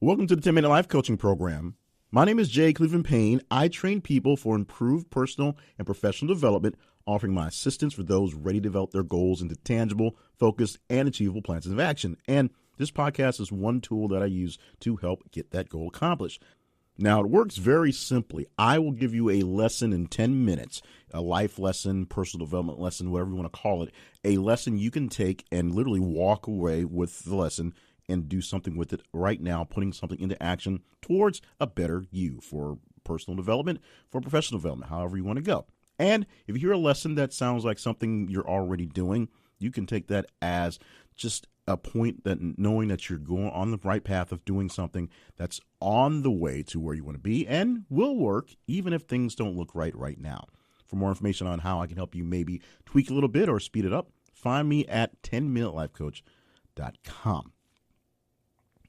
Welcome to the 10-Minute Life Coaching Program. My name is Jay Cleveland Payne. I train people for improved personal and professional development, offering my assistance for those ready to develop their goals into tangible, focused, and achievable plans of action. And this podcast is one tool that I use to help get that goal accomplished. Now, it works very simply. I will give you a lesson in 10 minutes, a life lesson, personal development lesson, whatever you want to call it, a lesson you can take and literally walk away with the lesson and do something with it right now, putting something into action towards a better you for personal development, for professional development, however you want to go. And if you hear a lesson that sounds like something you're already doing, you can take that as just a point that knowing that you're going on the right path of doing something that's on the way to where you want to be and will work even if things don't look right now. For more information on how I can help you maybe tweak a little bit or speed it up, find me at 10minutelifecoach.com.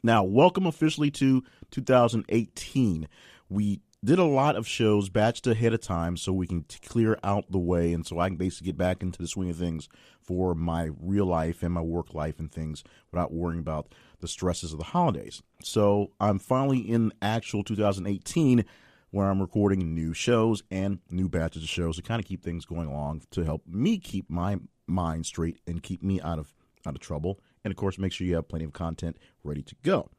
Now, welcome officially to 2018. We did a lot of shows batched ahead of time so we can clear out the way and so I can basically get back into the swing of things for my real life and my work life and things without worrying about the stresses of the holidays. So I'm finally in actual 2018 where I'm recording new shows and new batches of shows to kind of keep things going along to help me keep my mind straight and keep me out of trouble. And, of course, make sure you have plenty of content ready to go.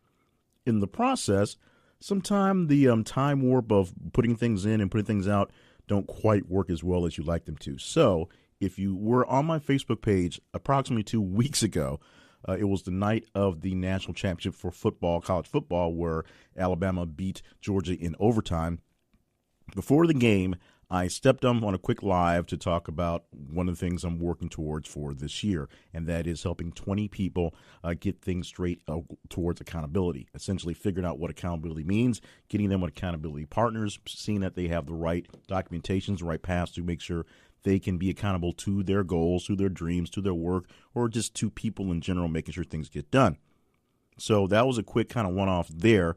In the process, sometimes the time warp of putting things in and putting things out don't quite work as well as you like them to. So if you were on my Facebook page approximately 2 weeks ago, it was the night of the national championship for football, college football, where Alabama beat Georgia in overtime. Before the game, I stepped on a quick live to talk about one of the things I'm working towards for this year, and that is helping 20 people get things straight towards accountability, essentially figuring out what accountability means, getting them with accountability partners, seeing that they have the right documentations, the right paths to make sure they can be accountable to their goals, to their dreams, to their work, or just to people in general, making sure things get done. So that was a quick kind of one-off there.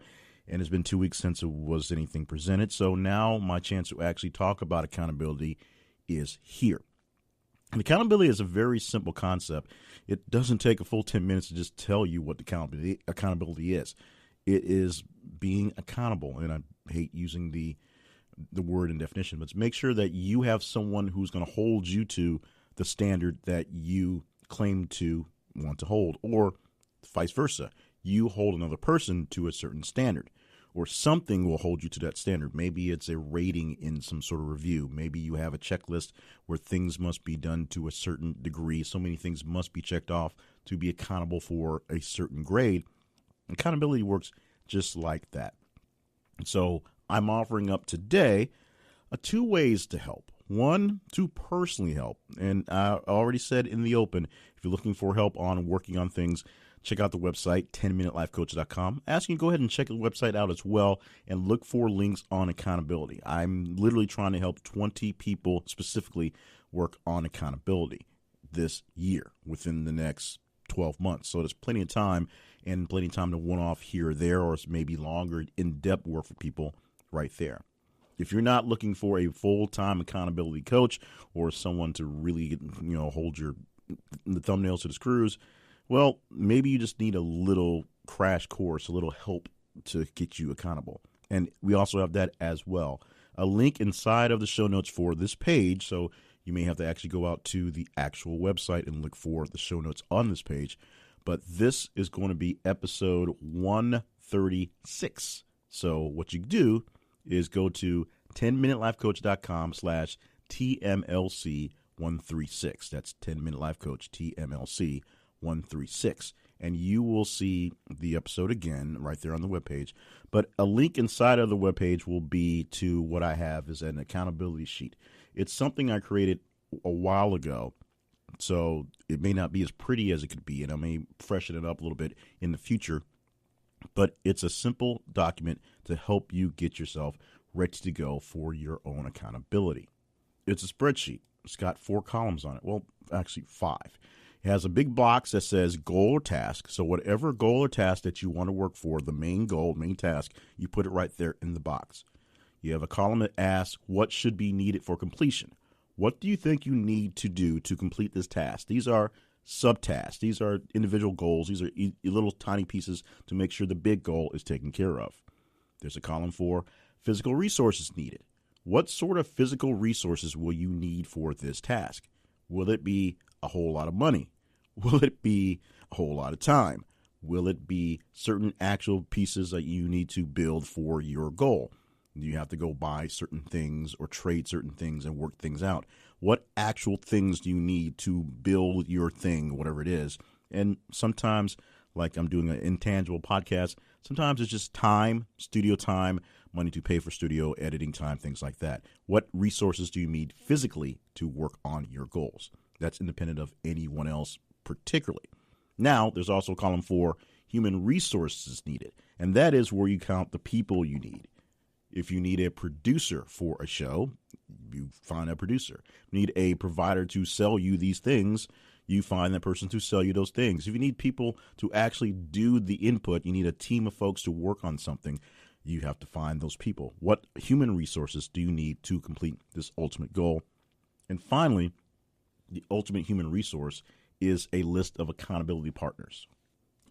And it's been 2 weeks since it was anything presented. So now my chance to actually talk about accountability is here. And accountability is a very simple concept. It doesn't take a full 10 minutes to just tell you what accountability is. It is being accountable. And I hate using the word and definition, but make sure that you have someone who's going to hold you to the standard that you claim to want to hold, or vice versa. You hold another person to a certain standard, or something will hold you to that standard. Maybe it's a rating in some sort of review. Maybe you have a checklist where things must be done to a certain degree. So many things must be checked off to be accountable for a certain grade. Accountability works just like that. So I'm offering up today two ways to help. One, to personally help. And I already said in the open, if you're looking for help on working on things, check out the website, 10minutelifecoach.com. Ask you to go ahead and check the website out as well and look for links on accountability. I'm literally trying to help 20 people specifically work on accountability this year within the next 12 months. So there's plenty of time and plenty of time to one-off here or there, or maybe longer in-depth work for people right there. If you're not looking for a full-time accountability coach or someone to really, hold the thumbnails to the screws, well, maybe you just need a little crash course, a little help to get you accountable. And we also have that as well. A link inside of the show notes for this page, so you may have to actually go out to the actual website and look for the show notes on this page. But this is going to be episode 136. So what you do is go to 10minutelifecoach.com/TMLC136. That's 10minutelifecoach, TMLC 136, and you will see the episode again right there on the webpage. But a link inside of the webpage will be to what I have is an accountability sheet. It's something I created a while ago, so it may not be as pretty as it could be, and I may freshen it up a little bit in the future. But it's a simple document to help you get yourself ready to go for your own accountability. It's a spreadsheet. It's got 4 columns on it. Well, actually 5. It has a big box that says goal or task. So whatever goal or task that you want to work for, the main goal, main task, you put it right there in the box. You have a column that asks what should be needed for completion. What do you think you need to do to complete this task? These are subtasks. These are individual goals. These are little tiny pieces to make sure the big goal is taken care of. There's a column for physical resources needed. What sort of physical resources will you need for this task? Will it be a whole lot of money? Will it be a whole lot of time? Will it be certain actual pieces that you need to build for your goal? Do you have to go buy certain things or trade certain things and work things out? What actual things do you need to build your thing, whatever it is? And sometimes, like I'm doing an intangible podcast, sometimes it's just time, studio time, money to pay for studio, editing time, things like that. What resources do you need physically to work on your goals? That's independent of anyone else particularly. Now, there's also a column for human resources needed, and that is where you count the people you need. If you need a producer for a show, you find a producer. You need a provider to sell you these things, you find that person to sell you those things. If you need people to actually do the input, you need a team of folks to work on something, you have to find those people. What human resources do you need to complete this ultimate goal? And finally, the ultimate human resource is a list of accountability partners.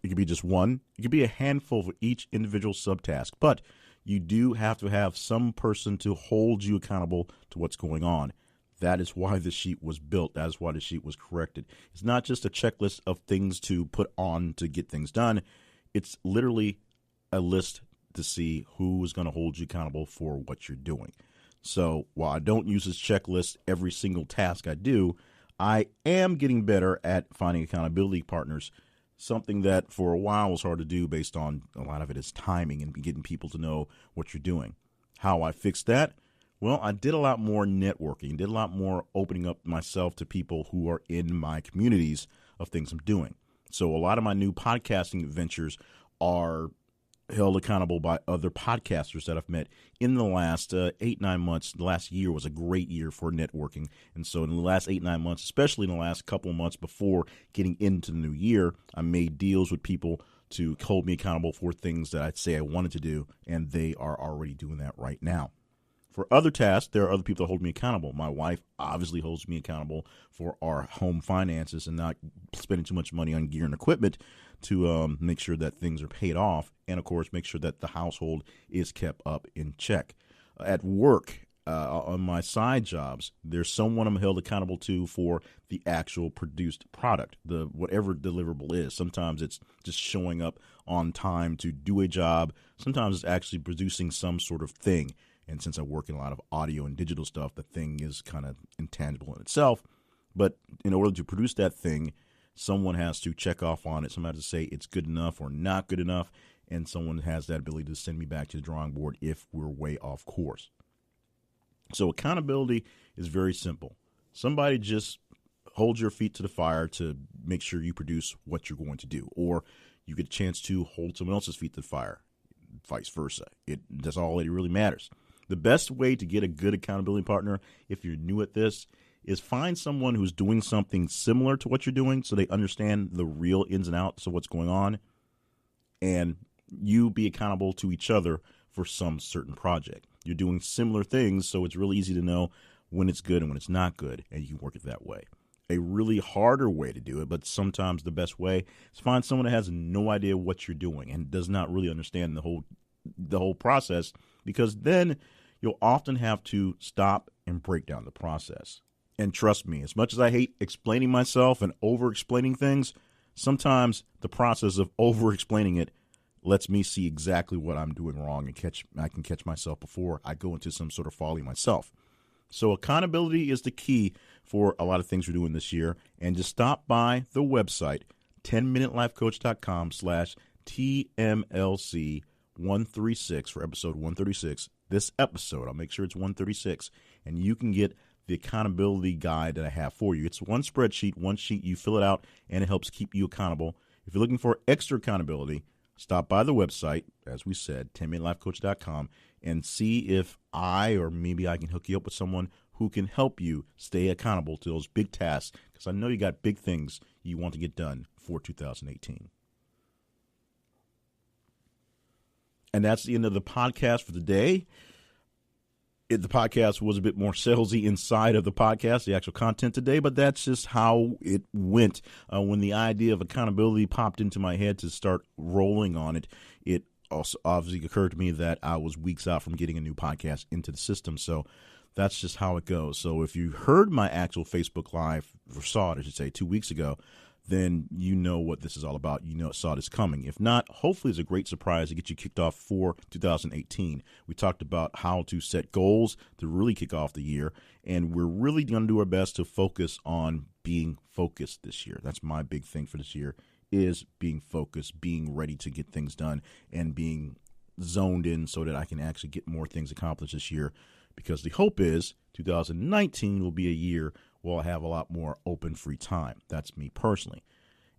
It could be just one. It could be a handful for each individual subtask, but you do have to have some person to hold you accountable to what's going on. That is why the sheet was built. That is why the sheet was corrected. It's not just a checklist of things to put on to get things done. It's literally a list to see who is going to hold you accountable for what you're doing. So while I don't use this checklist every single task I do, I am getting better at finding accountability partners, something that for a while was hard to do based on a lot of it is timing and getting people to know what you're doing. How I fixed that? Well, I did a lot more networking, did a lot more opening up myself to people who are in my communities of things I'm doing. So a lot of my new podcasting ventures are held accountable by other podcasters that I've met in the last 8-9 months. The last year was a great year for networking. And so in the last 8-9 months, especially in the last couple of months before getting into the new year, I made deals with people to hold me accountable for things that I'd say I wanted to do, and they are already doing that right now. For other tasks, there are other people that hold me accountable. My wife obviously holds me accountable for our home finances and not spending too much money on gear and equipment to make sure that things are paid off, and, of course, make sure that the household is kept up in check. At work, on my side jobs, there's someone I'm held accountable to for the actual produced product, the whatever deliverable is. Sometimes it's just showing up on time to do a job. Sometimes it's actually producing some sort of thing. And since I work in a lot of audio and digital stuff, the thing is kind of intangible in itself. But in order to produce that thing, someone has to check off on it. Someone has to say it's good enough or not good enough. And someone has that ability to send me back to the drawing board if we're way off course. So accountability is very simple. Somebody just holds your feet to the fire to make sure you produce what you're going to do. Or you get a chance to hold someone else's feet to the fire, vice versa. That's all that really matters. The best way to get a good accountability partner, if you're new at this, is find someone who's doing something similar to what you're doing so they understand the real ins and outs of what's going on, and you be accountable to each other for some certain project. You're doing similar things, so it's really easy to know when it's good and when it's not good, and you can work it that way. A really harder way to do it, but sometimes the best way, is find someone that has no idea what you're doing and does not really understand the whole process, because then you'll often have to stop and break down the process. And trust me, as much as I hate explaining myself and over-explaining things, sometimes the process of over-explaining it lets me see exactly what I'm doing wrong and I can catch myself before I go into some sort of folly myself. So accountability is the key for a lot of things we're doing this year. And just stop by the website, 10minutelifecoach.com/TMLC136 for episode 136. This episode, I'll make sure it's 136, and you can get the accountability guide that I have for you. It's one spreadsheet, one sheet. You fill it out, and it helps keep you accountable. If you're looking for extra accountability, stop by the website, as we said, 10minutelifecoach.com, and see if or maybe I can hook you up with someone who can help you stay accountable to those big tasks, because I know you got big things you want to get done for 2018. And that's the end of the podcast for today. The podcast was a bit more salesy inside of the podcast, the actual content today, but that's just how it went. When the idea of accountability popped into my head to start rolling on it, it also obviously occurred to me that I was weeks out from getting a new podcast into the system. So that's just how it goes. So if you heard my actual Facebook Live, or saw it, I should say, 2 weeks ago, then you know what this is all about. You know, saw this coming. If not, hopefully it's a great surprise to get you kicked off for 2018. We talked about how to set goals to really kick off the year, and we're really going to do our best to focus on being focused this year. That's my big thing for this year, is being focused, being ready to get things done, and being zoned in so that I can actually get more things accomplished this year, because the hope is 2019 will be a year where I'll have a lot more open free time. That's me personally.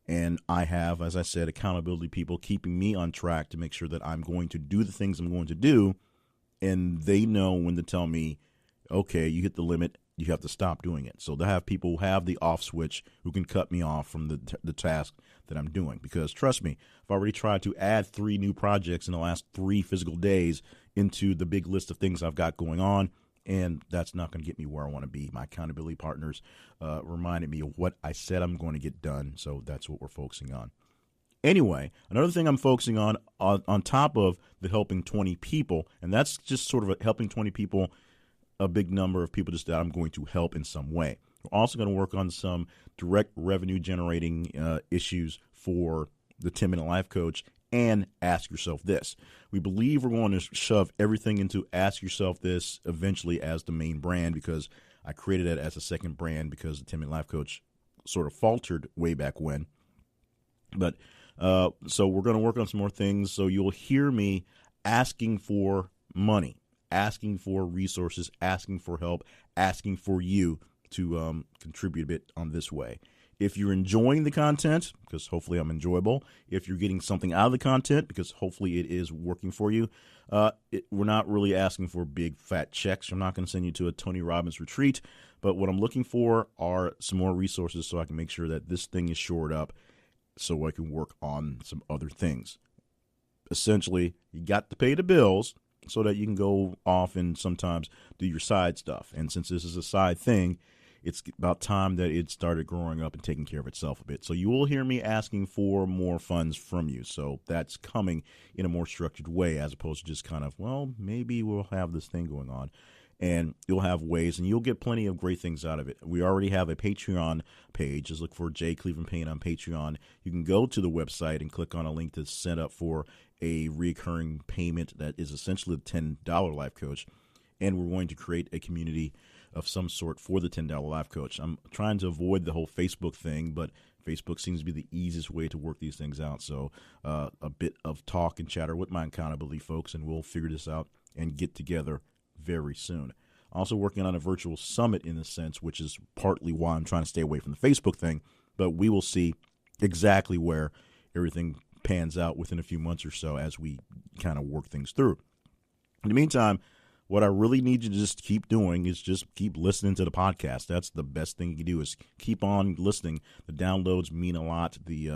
And I have, as I said, accountability people keeping me on track to make sure that I'm going to do the things I'm going to do, and they know when to tell me, okay, you hit the limit, you have to stop doing it. So they have people who have the off switch who can cut me off from the task that I'm doing. Because trust me, I've already tried to add 3 new projects in the last 3 physical days into the big list of things I've got going on, and that's not going to get me where I want to be. My accountability partners reminded me of what I said I'm going to get done, so that's what we're focusing on. Anyway, another thing I'm focusing on top of the helping 20 people, and that's just sort of helping 20 people, a big number of people just that I'm going to help in some way. We're also going to work on some direct revenue generating issues for the 10-Minute Life Coach and Ask Yourself This. We believe we're going to shove everything into Ask Yourself This eventually as the main brand, because I created it as a second brand because the 10-Minute Life Coach sort of faltered way back when. But so we're going to work on some more things. So you'll hear me asking for money, asking for resources, asking for help, asking for you to contribute a bit on this way. If you're enjoying the content, because hopefully I'm enjoyable, if you're getting something out of the content, because hopefully it is working for you, we're not really asking for big fat checks. I'm not going to send you to a Tony Robbins retreat, but what I'm looking for are some more resources so I can make sure that this thing is shored up so I can work on some other things. Essentially, you got to pay the bills so that you can go off and sometimes do your side stuff. And since this is a side thing, it's about time that it started growing up and taking care of itself a bit. So you will hear me asking for more funds from you. So that's coming in a more structured way, as opposed to just kind of, well, maybe we'll have this thing going on. And you'll have ways, and you'll get plenty of great things out of it. We already have a Patreon page. Just look for J. Cleveland Payne on Patreon. You can go to the website and click on a link to set up for a recurring payment that is essentially a $10 life coach. And we're going to create a community of some sort for the $10 life coach. I'm trying to avoid the whole Facebook thing, but Facebook seems to be the easiest way to work these things out. So a bit of talk and chatter with my accountability folks, and we'll figure this out and get together very soon. Also working on a virtual summit in a sense, which is partly why I'm trying to stay away from the Facebook thing, but we will see exactly where everything pans out within a few months or so as we kind of work things through. In the meantime, what I really need you to just keep doing is just keep listening to the podcast. That's the best thing you can do, is keep on listening. The downloads mean a lot. The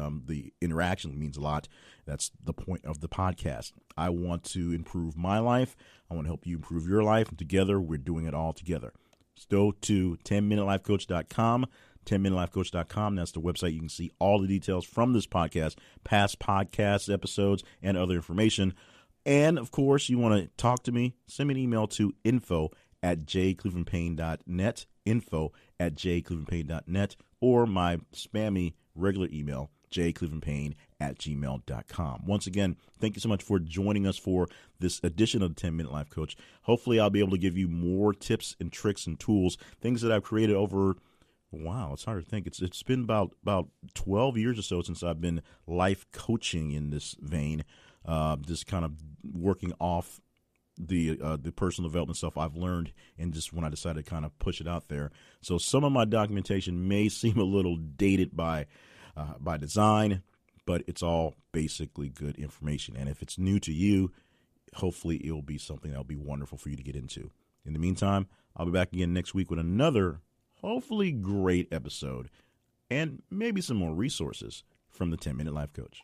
interaction means a lot. That's the point of the podcast. I want to improve my life. I want to help you improve your life. And together, we're doing it all together. So go to 10minutelifecoach.com, 10minutelifecoach.com. That's the website. You can see all the details from this podcast, past podcast episodes, and other information. And, of course, you want to talk to me, send me an email to info@jclevelandpayne.net, info@jclevelandpayne.net, or my spammy regular email, jclevelandpayne@gmail.com. Once again, thank you so much for joining us for this edition of the 10-Minute Life Coach. Hopefully, I'll be able to give you more tips and tricks and tools, things that I've created over, wow, it's hard to think. It's been about 12 years or so since I've been life coaching in this vein. Just kind of working off the personal development stuff I've learned, and just when I decided to kind of push it out there. So some of my documentation may seem a little dated by design, but it's all basically good information. And if it's new to you, hopefully it'll be something that'll be wonderful for you to get into. In the meantime, I'll be back again next week with another hopefully great episode and maybe some more resources from the 10-Minute Life Coach.